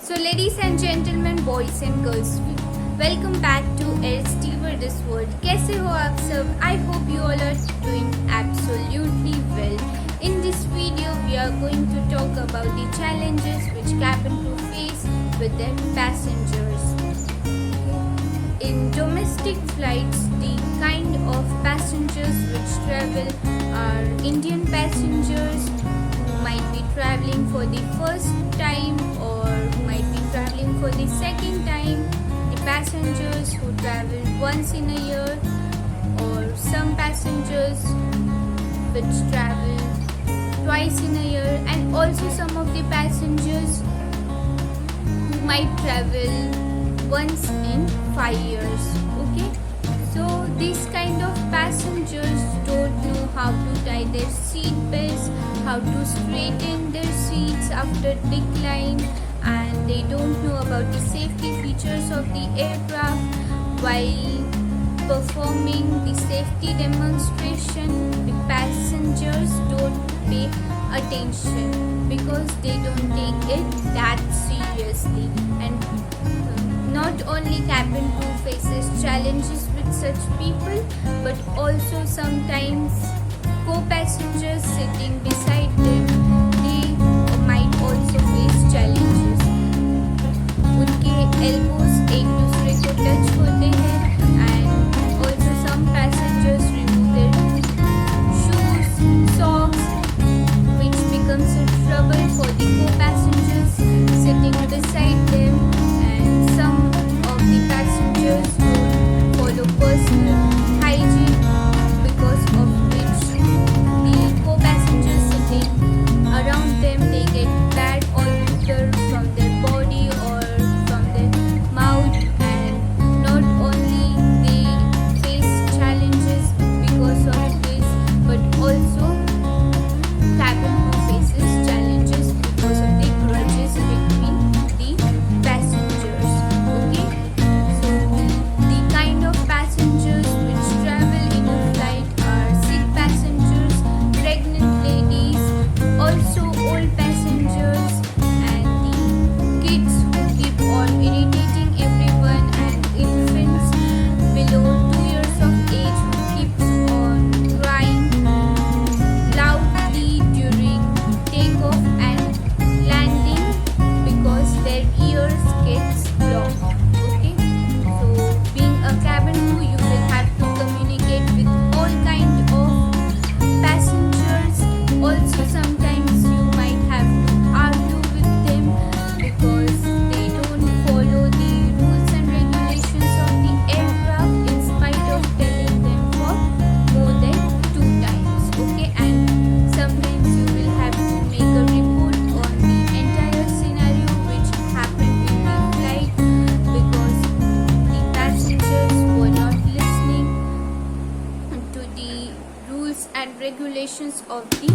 So, ladies and gentlemen, boys and girls, welcome back to Air Stewardess World. कैसे हो आप सब? I hope you all are doing absolutely well. In this video, we are going to talk about the challenges which cabin crew face with their passengers. In domestic flights, the kind of passengers which travel are Indian passengers who might be traveling for the first time or who might be traveling for the second time, the passengers who travel once in a year, or some passengers which travel twice in a year, and also some of the passengers who might travel once in 5 years. Okay, so these kind of passengers don't know how to tie their seat belts, how to straighten their seats after decline, and they don't know about the safety features of the aircraft. While performing the safety demonstration, the passengers don't pay attention because they don't take it that seriously. And not only cabin crew faces challenges with such people, but also sometimes co-passengers sitting beside them, they might also face challenges. उनके elbows एक दूसरे को touch होते हैं, and also some passengers remove their shoes, socks, which becomes a trouble for the co-passengers sitting beside them, and some of the passengers don't follow personal hygiene, because of which the co-passengers sitting around them, they get bad odor from their body or from their mouth, and not only they face challenges because of this, but also cabin crew faces challenges because of the grudges between the passengers. Okay, so the kind of passengers which travel in a flight are sick passengers, pregnant ladies, also old passengers, and the kids who keep on irritating everyone, and infants below 2 years of age who keeps on crying loudly during takeoff and landing because their ears gets blocked. Okay, so being a cabin crew, you will have to communicate with all kind of passengers. Also sometimes you might have to argue with them because they don't follow the rules and regulations of the aircraft in spite of telling them for more than 2 times. Okay, and sometimes you will have to make a report on the entire scenario which happened in the flight because the passengers were not listening to the rules and regulations of the